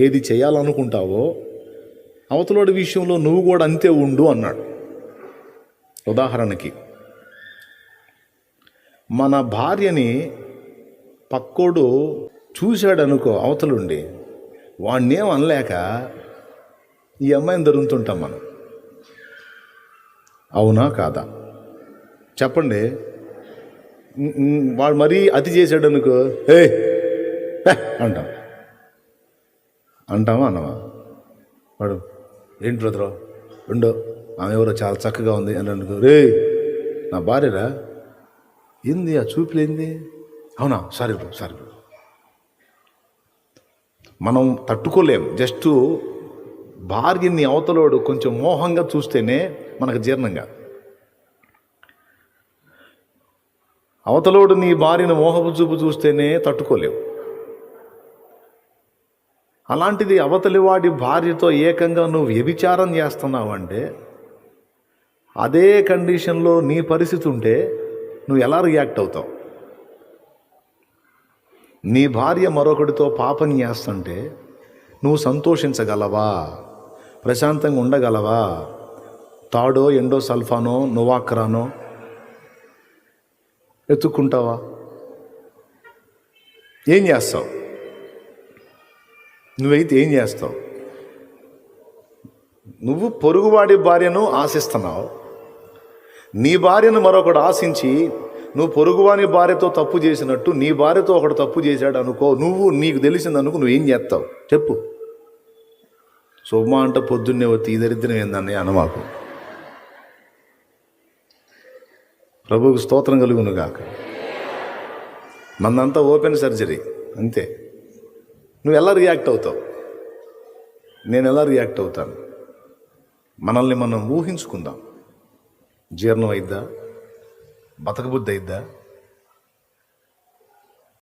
ఏది చేయాలనుకుంటావో అవతలోడి విషయంలో నువ్వు కూడా అంతే ఉండు అన్నాడు. ఉదాహరణకి, మన భార్యని పక్కోడు చూశాడు అనుకో, అవతలుండి వాడినేం అనలేక ఈ అమ్మాయిని దొరుకుతుంటాం మనం. అవునా కాదా చెప్పండి? వాడు మరీ అతి చేశాడు అనుకో, ఏ అంటావా అన్నవా? వాడు ఏంటి బ్రదరు రెండో ఆమె ఎవరో చాలా చక్కగా ఉంది అని అనుకో, రే నా భార్యరా, ఏంది ఆ చూపులేంది? అవునా, సారీ బ్రో సారీ బ్రో. మనం తట్టుకోలేం. జస్ట్ భార్యని అవతలోడు కొంచెం మోహంగా చూస్తేనే మనకు జీర్ణంగా. అవతలోడు నీ భార్యను మోహపు చూపు చూస్తేనే తట్టుకోలేవు. అలాంటిది అవతలి వాడి భార్యతో ఏకంగా నువ్వు వ్యభిచారం చేస్తున్నావంటే, అదే కండిషన్లో నీ పరిస్థితి ఉంటే నువ్వు ఎలా రియాక్ట్ అవుతావు? నీ భార్య మరొకటితో పాపం చేస్తుంటే నువ్వు సంతోషించగలవా? ప్రశాంతంగా ఉండగలవా? తాడో ఎండో సల్ఫానో నోవాక్రానో ఎత్తుక్కుంటావా? ఏం చేస్తావు? నువ్వైతే ఏం చేస్తావు? నువ్వు పొరుగువాడి భార్యను ఆశిస్తున్నావు. నీ భార్యను మరొకడు ఆశించి నువ్వు పొరుగువాని భార్యతో తప్పు చేసినట్టు నీ భార్యతో ఒకడు తప్పు చేశాడు అనుకో, నీకు తెలిసిందనుకో, నువ్వేం చేస్తావు చెప్పు? శుభమా అంట పొద్దున్నే వచ్చి ఈ దరిద్రం ఏందని అనమాకు. ప్రభువుకు స్తోత్రం కలుగును గాక. మందంతా ఓపెన్ సర్జరీ అంతే. నువ్వు ఎలా రియాక్ట్ అవుతావు? నేను ఎలా రియాక్ట్ అవుతాను? మనల్ని మనం ఊహించుకుందాం. జీర్ణం అయిద్దా? బతకబుద్ధి అయిద్దా?